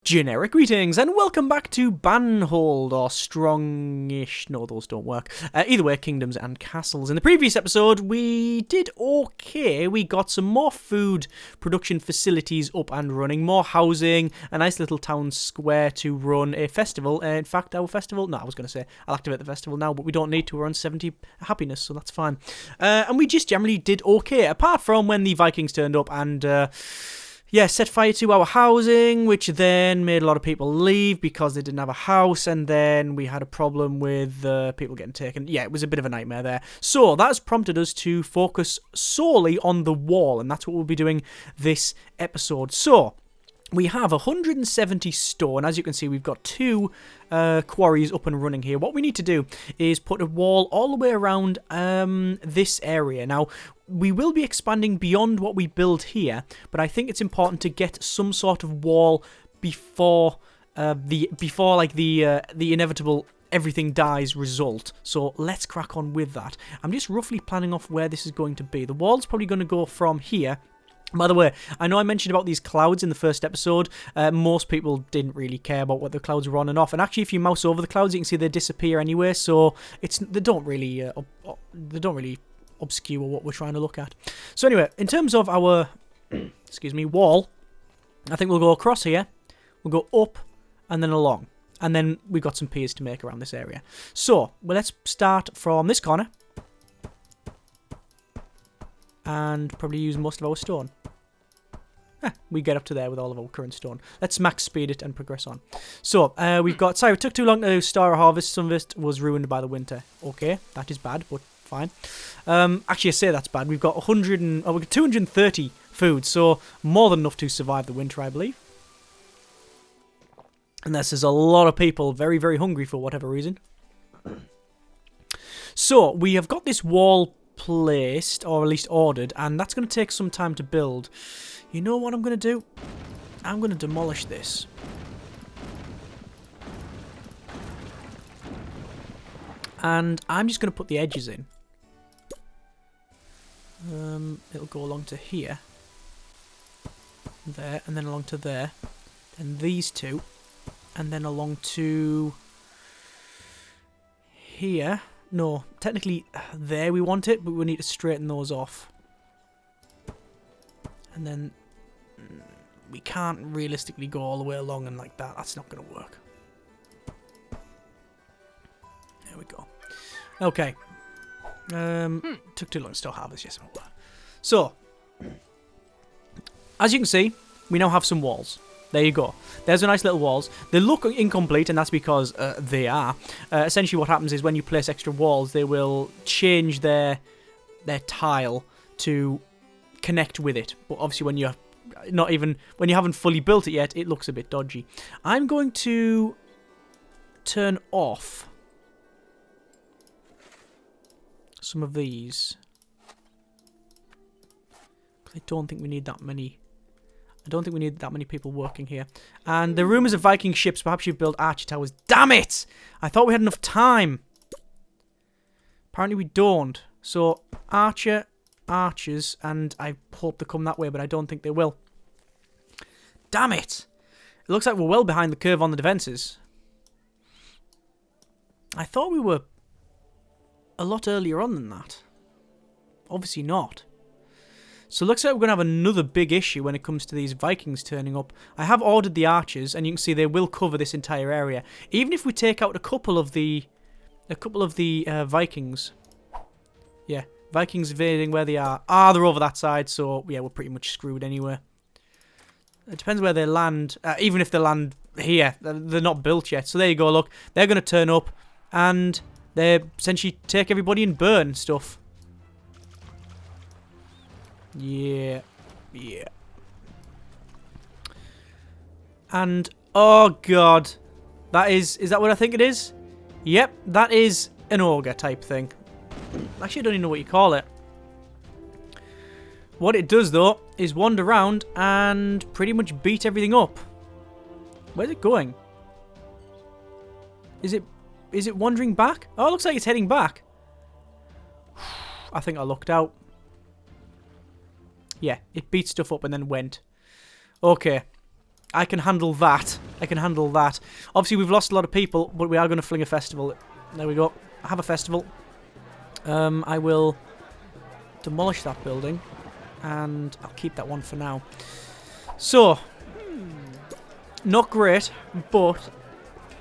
Generic greetings and welcome back to Banhold or Strongish. No, those don't work. Either way, Kingdoms and Castles. In the previous episode, we did okay. We got some more food production facilities up and running, more housing, a nice little town square to run a festival. In fact, our festival, no, I was going to say I'll activate the festival now, but we don't need to. We're on 70 happiness, so that's fine. And we just generally did okay, apart from when the Vikings turned up and set fire to our housing, which then made a lot of people leave because they didn't have a house, and then we had a problem with people getting taken. Yeah, it was a bit of a nightmare there. So that's prompted us to focus solely on the wall, and that's what we'll be doing this episode. So we have 170 stone. As you can see, we've got two quarries up and running here. What we need to do is put a wall all the way around this area. Now, we will be expanding beyond what we build here, but I think it's important to get some sort of wall before the inevitable everything dies result. So let's crack on with that. I'm just roughly planning off where this is going to be. The wall's probably going to go from here. By the way, I know I mentioned about these clouds in the first episode. Most people didn't really care about what the clouds were on and off. And actually, if you mouse over the clouds, you can see they disappear anyway. So they don't really obscure what we're trying to look at. So anyway, in terms of our wall, I think we'll go across here. We'll go up and then along, and then we've got some piers to make around this area. So let's start from this corner and probably use most of our stone. We get up to there with all of our current stone. Let's max speed it and progress on. So, we've got... Sorry, it took too long to start a harvest. Some of it was ruined by the winter. Okay, that is bad, but fine. Actually, I say that's bad. We've got 230 food, so more than enough to survive the winter, I believe. And there's a lot of people very, very hungry for whatever reason. So, we have got this wall placed, or at least ordered, and that's going to take some time to build. You know what I'm going to do? I'm going to demolish this. And I'm just going to put the edges in. It'll go along to here. There, and then along to there. Then these two. And then along to here. No, technically there we want it, but we need to straighten those off. And then we can't realistically go all the way along and like that. That's not going to work. There we go. Okay. Took too long to start harvest. Yes, so, as you can see, we now have some walls. There you go. There's a nice little walls. They look incomplete, and that's because they are. Essentially what happens is when you place extra walls, they will change their tile to connect with it. But obviously when you haven't fully built it yet, it looks a bit dodgy. I'm going to turn off some of these. I don't think we need that many. I don't think we need that many people working here. And the rumours of Viking ships, perhaps you build archer towers. Damn it! I thought we had enough time. Apparently we don't. So, archers, and I hope they come that way, but I don't think they will. Damn it! It looks like we're well behind the curve on the defences. I thought we were a lot earlier on than that. Obviously not. So it looks like we're going to have another big issue when it comes to these Vikings turning up. I have ordered the archers, and you can see they will cover this entire area. Even if we take out a couple of the Vikings. Yeah, Vikings invading where they are. Ah, they're over that side, so yeah, we're pretty much screwed anyway. It depends where they land. Even if they land here, they're not built yet. So there you go, look. They're going to turn up, and they essentially take everybody and burn stuff. Yeah. And, oh god. Is that what I think it is? Yep, that is an ogre type thing. Actually, I don't even know what you call it. What it does, though, is wander around and pretty much beat everything up. Where's it going? Is it wandering back? Oh, it looks like it's heading back. I think I lucked out. Yeah, it beat stuff up and then went. Okay. I can handle that. I can handle that. Obviously, we've lost a lot of people, but we are going to fling a festival. There we go. Have a festival. I will demolish that building, and I'll keep that one for now. So, not great, but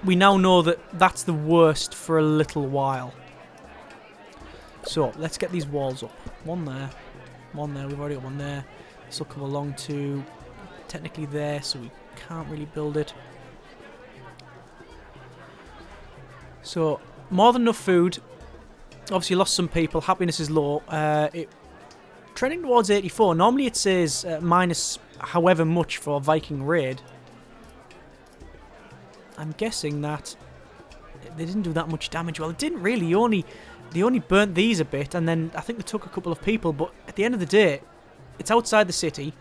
we now know that that's the worst for a little while. So, let's get these walls up. One there. One there. We've already got one there. This will come along to technically there, so we can't really build it. So, more than enough food. Obviously, lost some people. Happiness is low. Trending towards 84. Normally, it says minus however much for Viking raid. I'm guessing that they didn't do that much damage. Well, it didn't really. They only burnt these a bit, and then I think they took a couple of people. But at the end of the day, it's outside the city.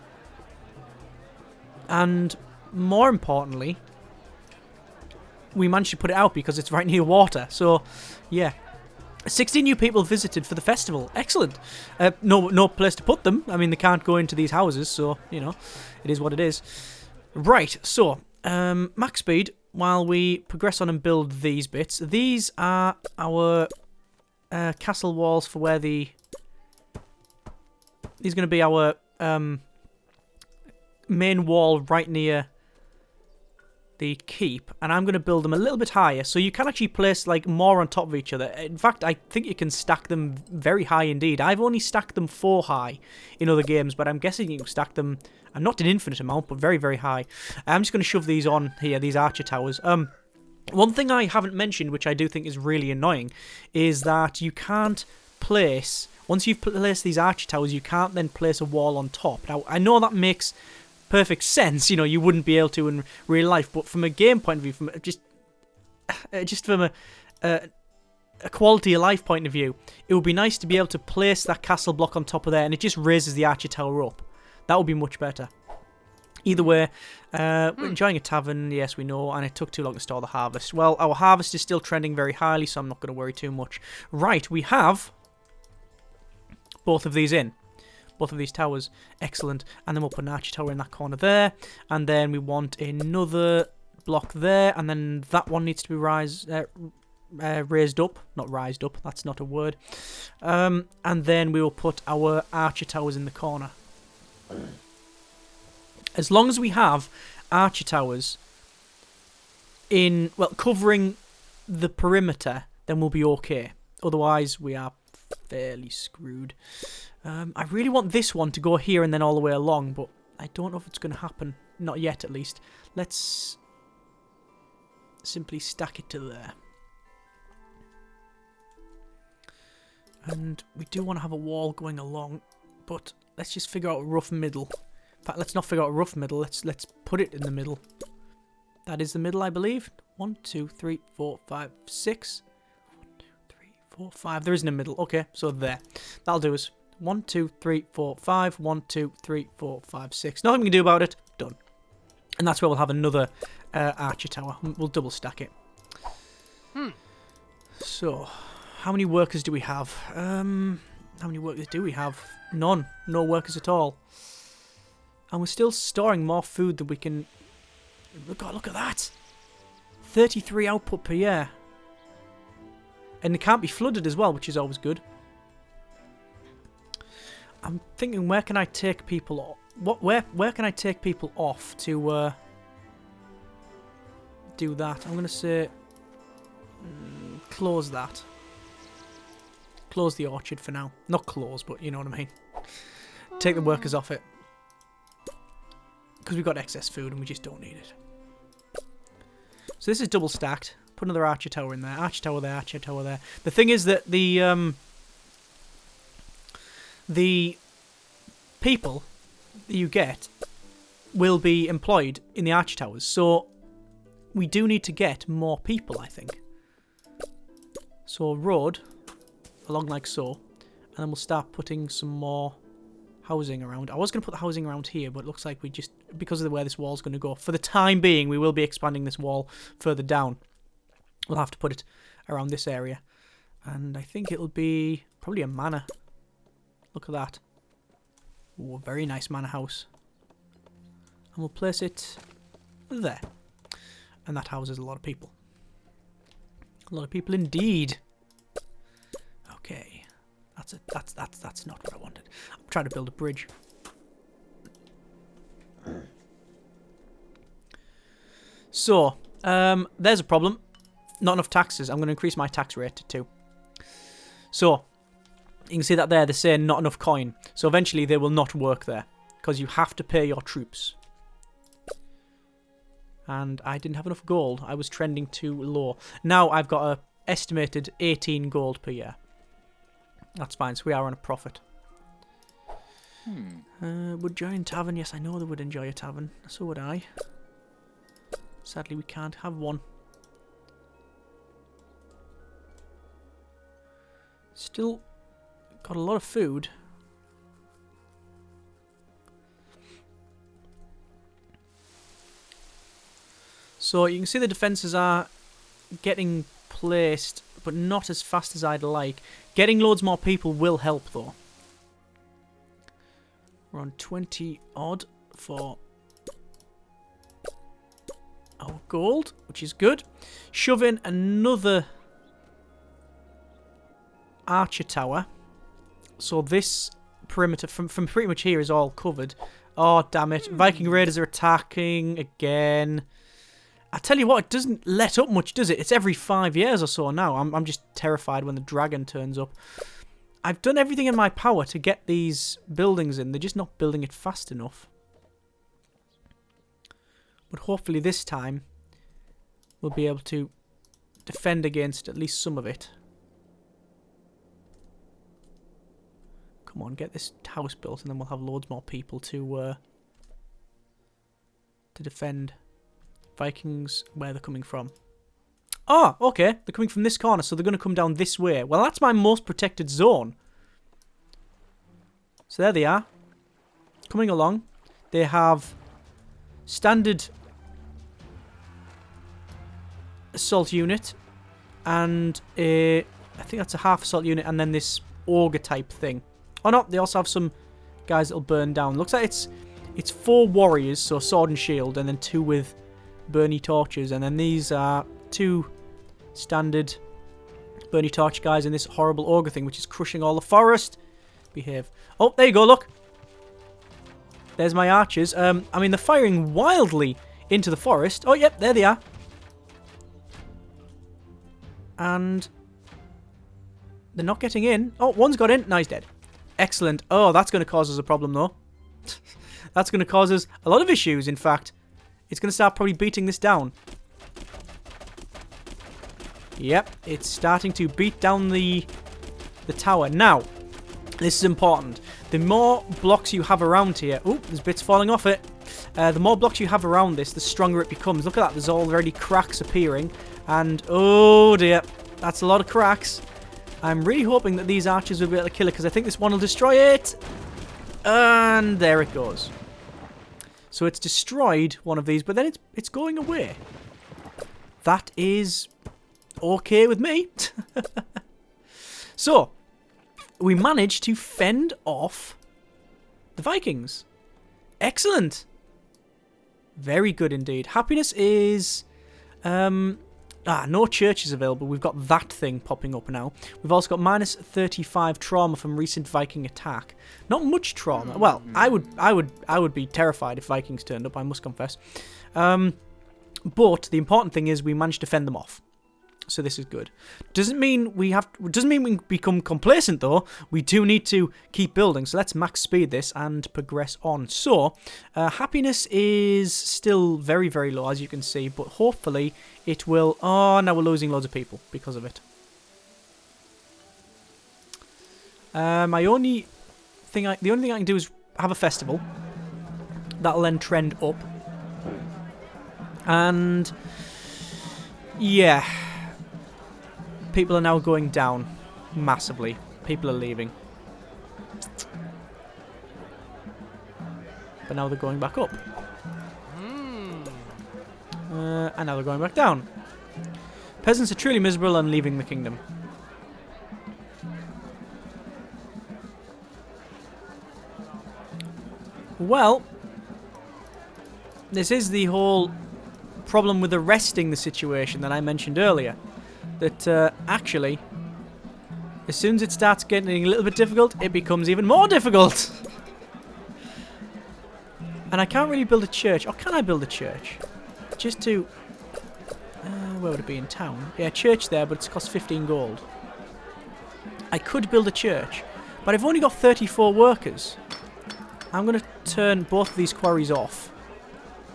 And more importantly, we managed to put it out because it's right near water. So, yeah. 16 new people visited for the festival. Excellent. No place to put them. I mean, they can't go into these houses, so, you know, it is what it is. Right, so, max speed, while we progress on and build these bits. These are our castle walls for where the... These are going to be our main wall right near the keep, and I'm going to build them a little bit higher, so you can actually place like more on top of each other. In fact, I think you can stack them very high indeed. I've only stacked them 4 high in other games, but I'm guessing you can stack them, not an infinite amount, but very, very high. I'm just going to shove these on here, these archer towers. One thing I haven't mentioned, which I do think is really annoying, is that you can't place, once you've placed these archer towers, you can't then place a wall on top. Now, I know that makes perfect sense, you know, you wouldn't be able to in real life, but from a game point of view, from just from a quality of life point of view, it would be nice to be able to place that castle block on top of there, and it just raises the archer tower up. That would be much better. Either way, we're enjoying a tavern, yes we know, and it took too long to store the harvest. Well, our harvest is still trending very highly, so I'm not going to worry too much. Right, we have both of these in. Both of these towers. Excellent. And then we'll put an archer tower in that corner there. And then we want another block there. And then that one needs to be raised up. Not rised up. That's not a word. And then we will put our archer towers in the corner. As long as we have archer towers in, well, covering the perimeter, then we'll be okay. Otherwise, we are fairly screwed. I really want this one to go here and then all the way along, but I don't know if it's going to happen. Not yet, at least. Let's simply stack it to there. And we do want to have a wall going along, but let's just figure out a rough middle. In fact, let's not figure out a rough middle. Let's put it in the middle. That is the middle, I believe. 1, 2, 3, 4, 5, 6. 1, 2, 3, 4, 5. There isn't a middle. Okay, so there. That'll do us. 1, 2, 3, 4, 5. 1, 2, 3, 4, 5, 6. Nothing we can do about it. Done. And that's where we'll have another archer tower. We'll double stack it. So, how many workers do we have? How many workers do we have? None. No workers at all. And we're still storing more food than we can... God, look at that. 33 output per year. And it can't be flooded as well, which is always good. I'm thinking, where can I take people off? Where can I take people off to do that? I'm going to say close that. Close the orchard for now. Not close, but you know what I mean. Take the workers off it. Because we've got excess food and we just don't need it. So this is double stacked. Put another archer tower in there. Archer tower there, archer tower there. The thing is that the people that you get will be employed in the archer towers. So we do need to get more people, I think. So road along like so. And then we'll start putting some more housing around. I was going to put the housing around here, but it looks like we just, because of the way this wall's going to go, for the time being, we will be expanding this wall further down. We'll have to put it around this area. And I think it'll be probably a manor. Look at that. Ooh, a very nice manor house. And we'll place it there. And that houses a lot of people. A lot of people indeed. Okay. That's not what I wanted. I'm trying to build a bridge. So, there's a problem. Not enough taxes. I'm going to increase my tax rate to 2. So, you can see that there, they're saying not enough coin. So eventually they will not work there. Because you have to pay your troops. And I didn't have enough gold. I was trending too low. Now I've got a estimated 18 gold per year. That's fine, so we are on a profit. Would join tavern? Yes, I know they would enjoy a tavern. So would I. Sadly, we can't have one. Still got a lot of food. So you can see the defences are getting placed, but not as fast as I'd like. Getting loads more people will help, though. We're on 20 odd for our gold, which is good. Shove in another archer tower. So this perimeter from pretty much here is all covered. Oh, damn it. Viking raiders are attacking again. I tell you what, it doesn't let up much, does it? It's every 5 years or so now. I'm just terrified when the dragon turns up. I've done everything in my power to get these buildings in. They're just not building it fast enough. But hopefully this time we'll be able to defend against at least some of it. Come on, get this house built and then we'll have loads more people to defend. Vikings, where they're coming from. Oh, okay. They're coming from this corner, so they're going to come down this way. Well, that's my most protected zone. So there they are. Coming along. They have standard assault unit. And I think that's a half assault unit. And then this ogre type thing. Oh no, they also have some guys that'll burn down. Looks like it's 4 warriors, so sword and shield. And then 2 with Burny torches, and then these are 2 standard Burny torch guys and this horrible ogre thing which is crushing all the forest. Behave. Oh, there you go, look. There's my archers. I mean, they're firing wildly into the forest. Oh, yep, there they are. And they're not getting in. Oh, one's got in. Now he's dead. Excellent. Oh, that's going to cause us a problem, though. That's going to cause us a lot of issues, in fact. It's going to start probably beating this down. Yep, it's starting to beat down the tower. Now, this is important. The more blocks you have around here... Oh, there's bits falling off it. The more blocks you have around this, the stronger it becomes. Look at that, there's already cracks appearing. And, oh dear, that's a lot of cracks. I'm really hoping that these archers will be able to kill it, because I think this one will destroy it. And there it goes. So it's destroyed one of these, but then it's going away. That is okay with me. So, we managed to fend off the Vikings. Excellent. Very good indeed. Happiness is... no churches available. We've got that thing popping up now. We've also got minus 35 trauma from recent Viking attack. Not much trauma. Well, I would be terrified if Vikings turned up, I must confess. But the important thing is we managed to fend them off. So this is good. Doesn't mean we become complacent though. We do need to keep building. So let's max speed this and progress on. So happiness is still very, very low, as you can see, but hopefully it will... Oh, now we're losing loads of people because of it. The only thing I can do is have a festival. That'll then trend up. And yeah, people are now going down massively. People are leaving. But now they're going back up. And now they're going back down. Peasants are truly miserable and leaving the kingdom. Well, this is the whole problem with arresting the situation that I mentioned earlier. That actually, as soon as it starts getting a little bit difficult, it becomes even more difficult. And I can't really build a church. Or can I build a church? Just to... where would it be? In town? Yeah, church there, but it's cost 15 gold. I could build a church, but I've only got 34 workers. I'm going to turn both of these quarries off,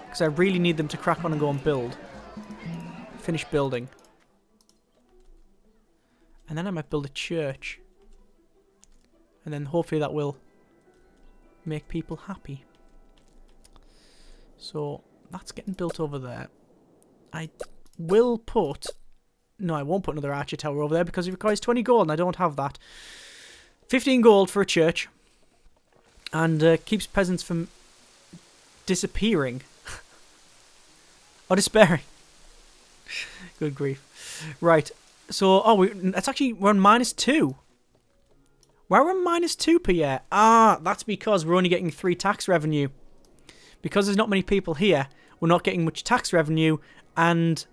because I really need them to crack on and go and build. Finish building. And then I might build a church. And then hopefully that will make people happy. So that's getting built over there. I will put... No, I won't put another archer tower over there because it requires 20 gold and I don't have that. 15 gold for a church. And keeps peasants from disappearing. Or despairing. Good grief. Right. So, that's actually, we're on -2. Why are we on -2 per year? Ah, that's because we're only getting 3 tax revenue. Because there's not many people here, we're not getting much tax revenue, and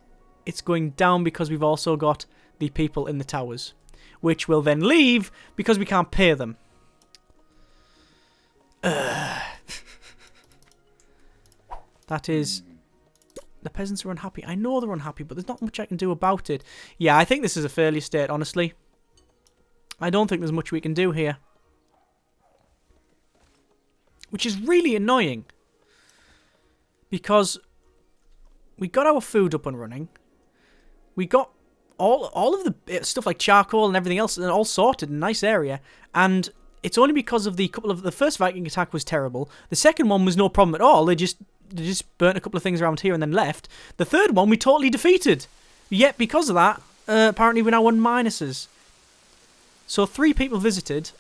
it's going down because we've also got the people in the towers, which will then leave because we can't pay them. That is... The peasants are unhappy. I know they're unhappy, but there's not much I can do about it. Yeah, I think this is a failure state, honestly. I don't think there's much we can do here. Which is really annoying. Because we got our food up and running. We got all of the stuff like charcoal and everything else and all sorted in a nice area. And it's only because of the first Viking attack was terrible. The second one was no problem at all. They just burnt a couple of things around here and then left. The third one we totally defeated. Yet because of that, apparently we're now on minuses. So 6 people visited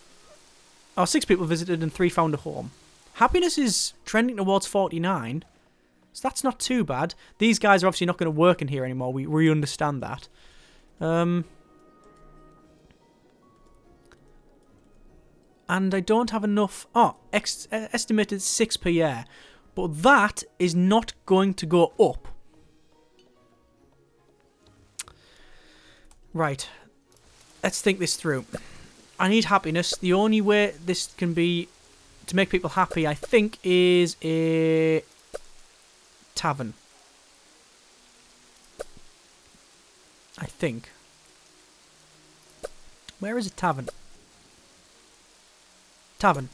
and 3 found a home. Happiness is trending towards 49. So that's not too bad. These guys are obviously not going to work in here anymore. We understand that. And I don't have enough... estimated 6 per year. But that is not going to go up. Right. Let's think this through. I need happiness. The only way this can be to make people happy, I think, is a tavern. I think. Where is a tavern? Tavern.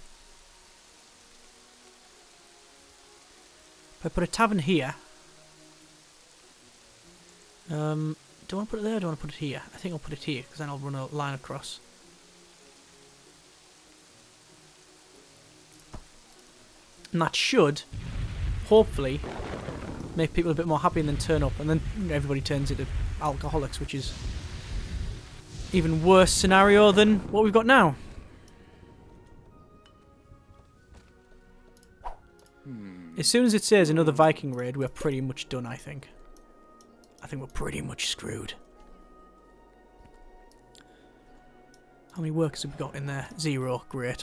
If I put a tavern here... do I want to put it there or do I want to put it here? I think I'll put it here, because then I'll run a line across. And that should, hopefully, make people a bit more happy and then turn up. And then everybody turns into alcoholics, which is even worse scenario than what we've got now. As soon as it says another Viking raid, we're pretty much done, I think. I think we're pretty much screwed. How many workers have we got in there? 0. Great.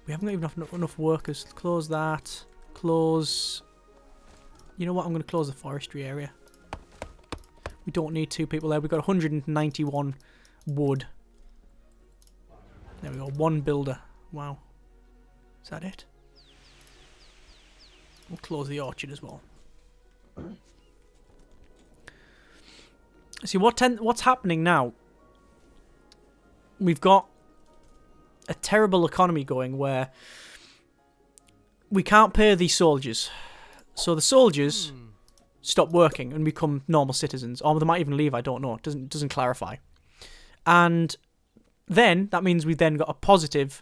We haven't got even enough workers. Close that. Close... You know what? I'm going to close the forestry area. We don't need 2 people there. We've got 191 wood. There we go. 1 builder. Wow. Is that it? We'll close the orchard as well. See, what's happening now? We've got a terrible economy going where we can't pay the soldiers. So the soldiers stop working and become normal citizens. Or they might even leave, I don't know. It doesn't clarify. And then, that means we've then got a positive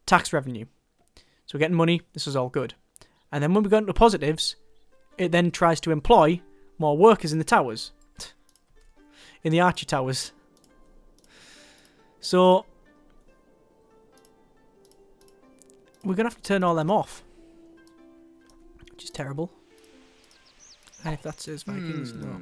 tax revenue. So we're getting money. This is all good. And then when we go into positives, it then tries to employ more workers in the towers. In the archer towers. So we're going to have to turn all them off. Which is terrible. And if that says Vikings, no.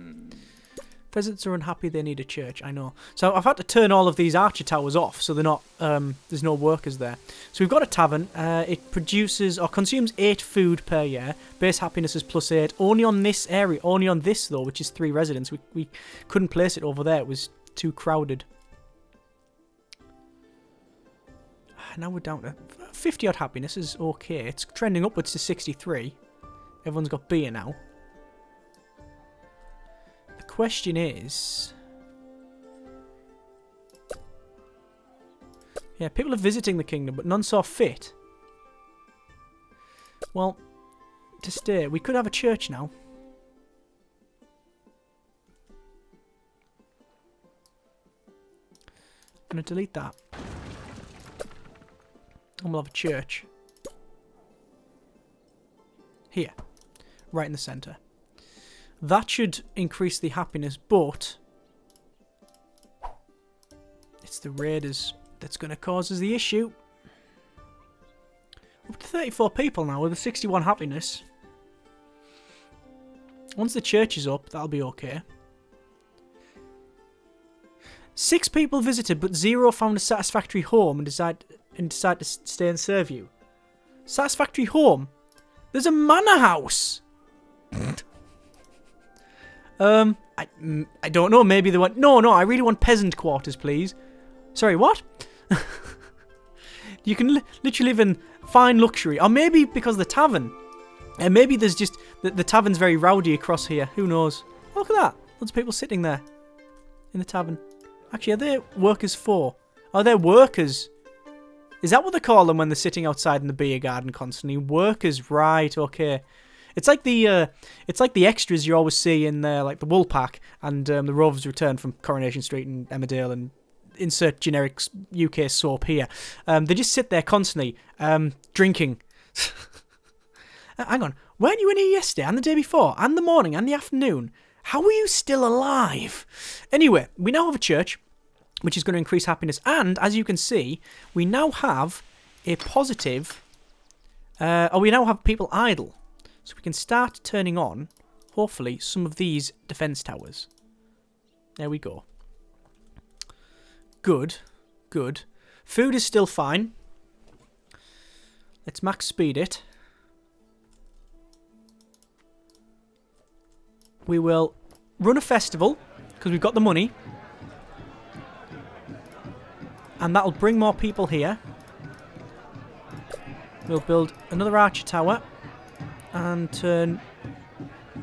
If Peasants are unhappy, they need a church, I know. So I've had to turn all of these archer towers off, so they're not, there's no workers there. So we've got a tavern, it produces, or consumes 8 food per year. Base happiness is +8, only on this area, only on this though, which is 3 residents. We couldn't place it over there, it was too crowded. Now we're down to 50 odd happiness is okay, it's trending upwards to 63. Everyone's got beer now. Question is, yeah, people are visiting the kingdom, but none saw fit. Well, to stay, we could have a church now. I'm going to delete that. And we'll have a church. Here. Right in the centre. That should increase the happiness, but it's the raiders that's going to cause us the issue. Up to 34 people now with a 61 happiness. Once the church is up, that'll be okay. 6 people visited, but 0 found a satisfactory home and decide to stay and serve you. Satisfactory home? There's a manor house! I don't know, maybe they want... No, I really want peasant quarters, please. Sorry, what? You can literally live in fine luxury. Or maybe because the tavern. And maybe there's just... The tavern's very rowdy across here. Who knows? Oh, look at that. Lots of people sitting there. In the tavern. Actually, are they workers for? Are they workers? Is that what they call them when they're sitting outside in the beer garden constantly? Workers, right, okay. It's like the extras you always see in like the Wool Pack and the Rovers Return from Coronation Street and Emmerdale and insert generic UK soap here. They just sit there constantly drinking. Hang on, weren't you in here yesterday and the day before and the morning and the afternoon? How are you still alive? Anyway, we now have a church, which is going to increase happiness. And as you can see, we now have a positive, or we now have people idle. So we can start turning on, hopefully, some of these defence towers. There we go. Good. Good. Food is still fine. Let's max speed it. We will run a festival, because we've got the money. And that'll bring more people here. We'll build another archer tower. And turn...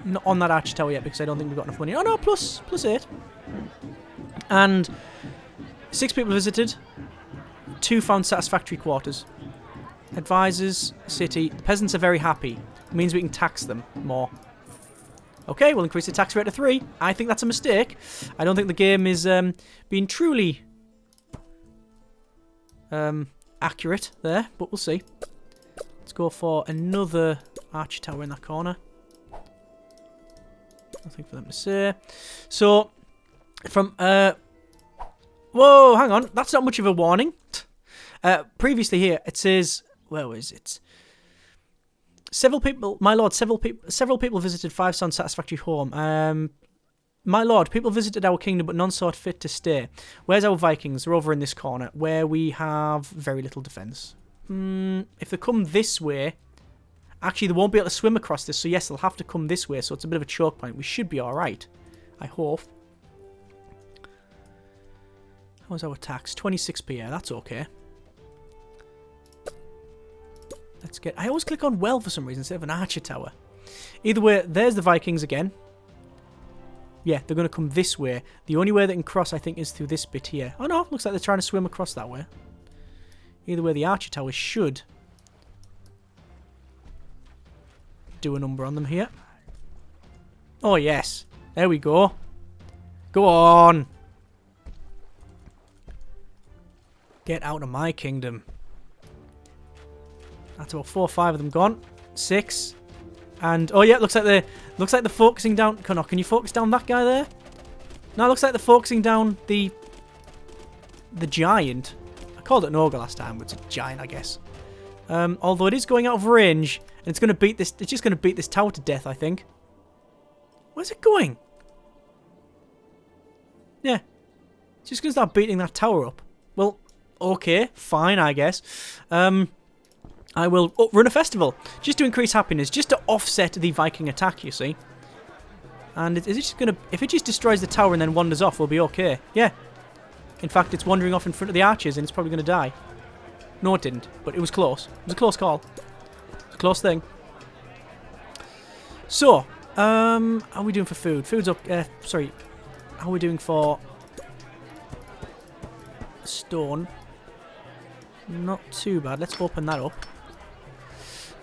Not on that archer tower yet, because I don't think we've got enough money. Oh no, plus 8. And 6 people visited. 2 found satisfactory quarters. Advisors, city. The peasants are very happy. It means we can tax them more. Okay, we'll increase the tax rate to 3. I think that's a mistake. I don't think the game is being truly accurate there, but we'll see. Let's go for another archer tower in that corner. Nothing for them to say. So, from... Whoa, hang on. That's not much of a warning. Previously here, it says... Where is it? Several people... My lord, several people visited 5 Sun Satisfactory Home. My lord, people visited our kingdom, but none saw it fit to stay. Where's our Vikings? They're over in this corner, where we have very little defence. If they come this way... Actually, they won't be able to swim across this, so yes, they'll have to come this way, so it's a bit of a choke point. We should be alright. I hope. How's our tax? 26 per year, that's okay. Let's get... I always click on well for some reason instead of an archer tower. Either way, there's the Vikings again. Yeah, they're going to come this way. The only way they can cross, I think, is through this bit here. Oh no, looks like they're trying to swim across that way. Either way, the archer tower should do a number on them here. Oh yes, there we go. Go on. Get out of my kingdom. That's about 4 or 5 of them gone. 6. And oh yeah, looks like they're focusing down. Can you focus down that guy there? No, it looks like they're focusing down the giant. I called it an ogre last time, but it's a giant, I guess. Although it is going out of range, and it's going to beat this. It's just going to beat this tower to death, I think. Where's it going? Yeah. It's just going to start beating that tower up. Well, okay. Fine, I guess. I will run a festival. Just to increase happiness. Just to offset the Viking attack, you see. And is it just going to... If it just destroys the tower and then wanders off, we'll be okay. Yeah. In fact, it's wandering off in front of the archers and it's probably going to die. No, it didn't. But it was close. It was a close call. It was a close thing. So, how are we doing for food? Food's up... sorry. How are we doing for... stone? Not too bad. Let's open that up.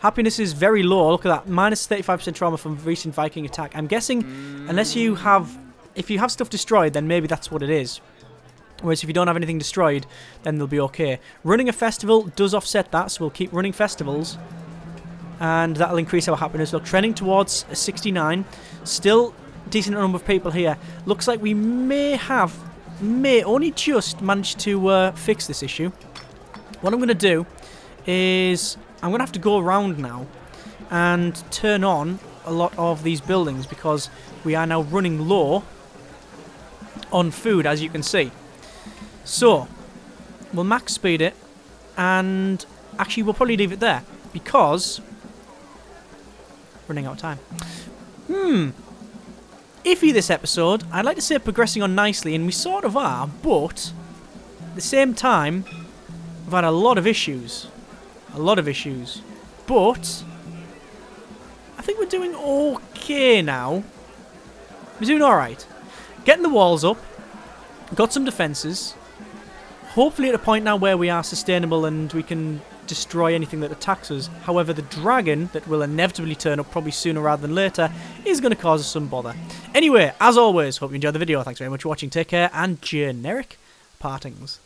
Happiness is very low. Look at that. Minus 35% trauma from recent Viking attack. I'm guessing unless you have... If you have stuff destroyed, then maybe that's what it is. Whereas if you don't have anything destroyed, then they'll be okay. Running a festival does offset that, so we'll keep running festivals. And that'll increase our happiness. Look, trending towards a 69. Still decent number of people here. Looks like we may only just manage to fix this issue. What I'm going to do is I'm going to have to go around now and turn on a lot of these buildings because we are now running low on food, as you can see. So, we'll max speed it, and actually we'll probably leave it there, because... running out of time. Iffy this episode. I'd like to say progressing on nicely, and we sort of are, but... at the same time, we've had a lot of issues. A lot of issues. But... I think we're doing okay now. We're doing alright. Getting the walls up. Got some defences. Hopefully at a point now where we are sustainable and we can destroy anything that attacks us. However, the dragon that will inevitably turn up probably sooner rather than later is going to cause us some bother. Anyway, as always, hope you enjoyed the video. Thanks very much for watching. Take care and generic partings.